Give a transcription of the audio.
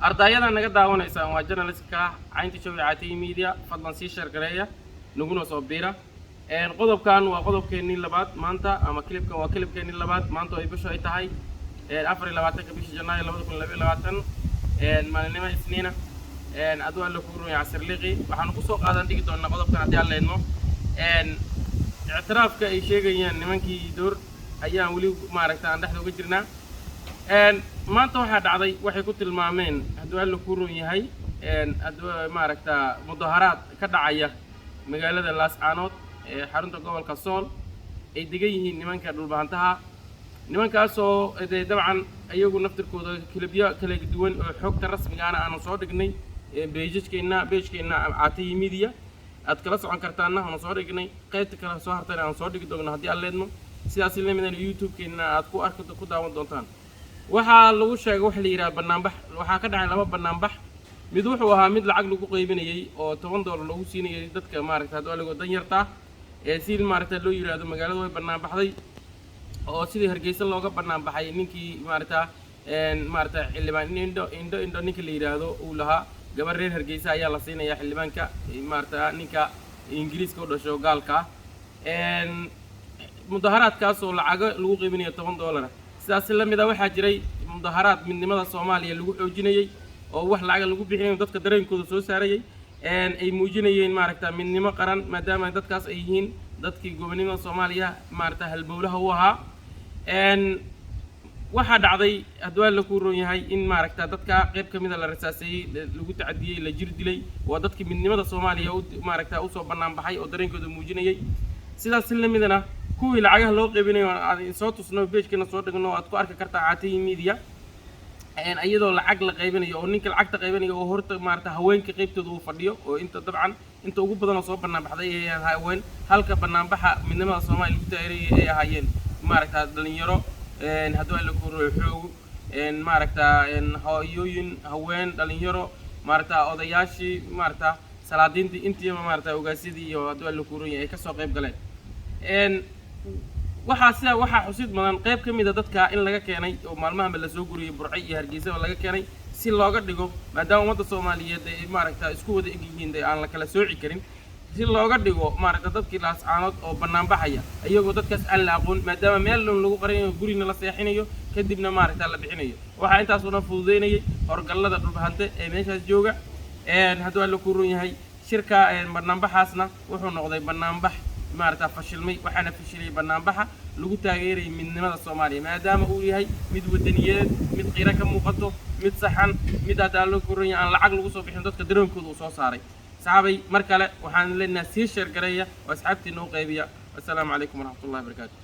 ardayda naga daawanaysa waa journalistka caynta shawicati media fadlan sii share gareeya naguna soo biira qodobkan waa qodobkeenii labaad maanta ama clipkan waa clipkeenii labaad maanta ay bisho ay tahay 24 bisha Janaayo 2022 maalinimo isniina adoo la ku ruuya casir liqi waxaan ku soo qaadan dhigi doonaa qodobkan hadii aan leeyno اعترافك أي شيء يعني نمانكي دور أيام ولي ما ركت عن دحدو قجرنا ما أنت واحد عضي واحد كنت المامين هدول اللي كورون يهاي هدول ما ركت مظاهرات كدعية مقالة اللاس عنوت حرنتو قبل كسول أي دقيه نمانك دول بهانتها نمانك أسو طبعا أيوة نفتر كودا كلبيا كلا دوين حق الرسم أنا صادقني بيج كنا عاتي ميديا أتكلم عن كرتانا أنا صوريكني قيت كلا صورتنا أنا صوريك دوغنا هدي على سياسي اللي من اليوتيوب كنا أتكو أركض كودا ودونتان وحا لو شيء وحلي يرا برنامج وحا كده على ما برنامج مدوح وهامد العقل قريبين يجي أو $10 لو سيني يدك كمارك هذا اللي قدام يرتاح يصير مارك لو يرا هذا مجال هو برنامج هذي أو سيد هرجيس اللي هو برنامج هاي نيكي مارتا مارتا اللي ما إندو نيكي اللي يرا هذا ولها gabarreer Hargeysa ayaa la siinaya xildhibaanka maarta ninka Ingiriiska u dhasho gaalka mudaharaadkaas oo lacag lagu qiiminayo $10 sidaas la mid ah waxa jiray mudaharaad midnimada Soomaaliya lagu xoojinayay oo wax lacag lagu bixinayo dadka dareenkooda soo saarayay ay muujinayeen maarta midnimo qaran maadaama dadkaas ay yihiin dadkii gobonimada Soomaaliya maarta halbowlaha u ahaa waxa dhacday adwaan la ku roon yahay in maaragta dadka qayb kamid ah la rasaasay lagu tacadiyay la jir dilay waa dadkii midnimada Soomaaliya oo maaragta u soo banaan baxay oo dareenkooda muujinayay sidaas la midana kuwii lacagaha loo qaybinayo aan soo tusno page-kana soo dhigno aad ku arki kartaa caatay media ayadoo lacag la qaybinayo oo ninka lacagta qaybinayo oo horta maaragta haweenka qaybtooda uu fadhiyo oo inta dabcan inta ugu badan oo soo banaan baxday ay haween halka banaan baxa midnimada Soomaaliya lagu taageeray ay ahaayeen maaragta dhalinyaro هذول اللي كورو حوج ماركتا هايوين هوين دلنيرو ماركتا أضياشي ماركتا سلادين دي أنتي ماركتا وجاسدي هذول اللي كورو يعني كسر قيب قليل وحاسة حسيت من قيب كم إذا دتك إن لقى كيني ومعلومة من الزوجري برعي هرجيزة ولا لقى كيني سيل لاقط دقو ما دام ما تصومالية دي ماركتا سكود إجيين دي أنا لك سوعي كريم si looga dhigo maaragta dadkii laas caanood oo banaan baxaya ayagoo dadkaas aan la aqoon maadaama meel lagu qarinayo gurina la seexinayo kadibna maaragta la bixinayo waxa intaas oo fududeynayay horgalada dhulbahante ee meeshaas jooga haduu la ku run yahay shirka banaan baxaasna wuxuu noqday banaan bax maaragta fashilmay waxaana fashilay banaan baxa lagu taageeray midnimada Soomaaliya maadaama uu yahay mid wadaniyeed mid qiira ka muuqato mid saxan mid aad la ku run yahay aan lacag lagu soo bixin dadka dareenkooda u soo saaray صحابي مركلة وحان لنا سيشر قرية وأصحابتي نو قيبية والسلام عليكم ورحمة الله وبركاته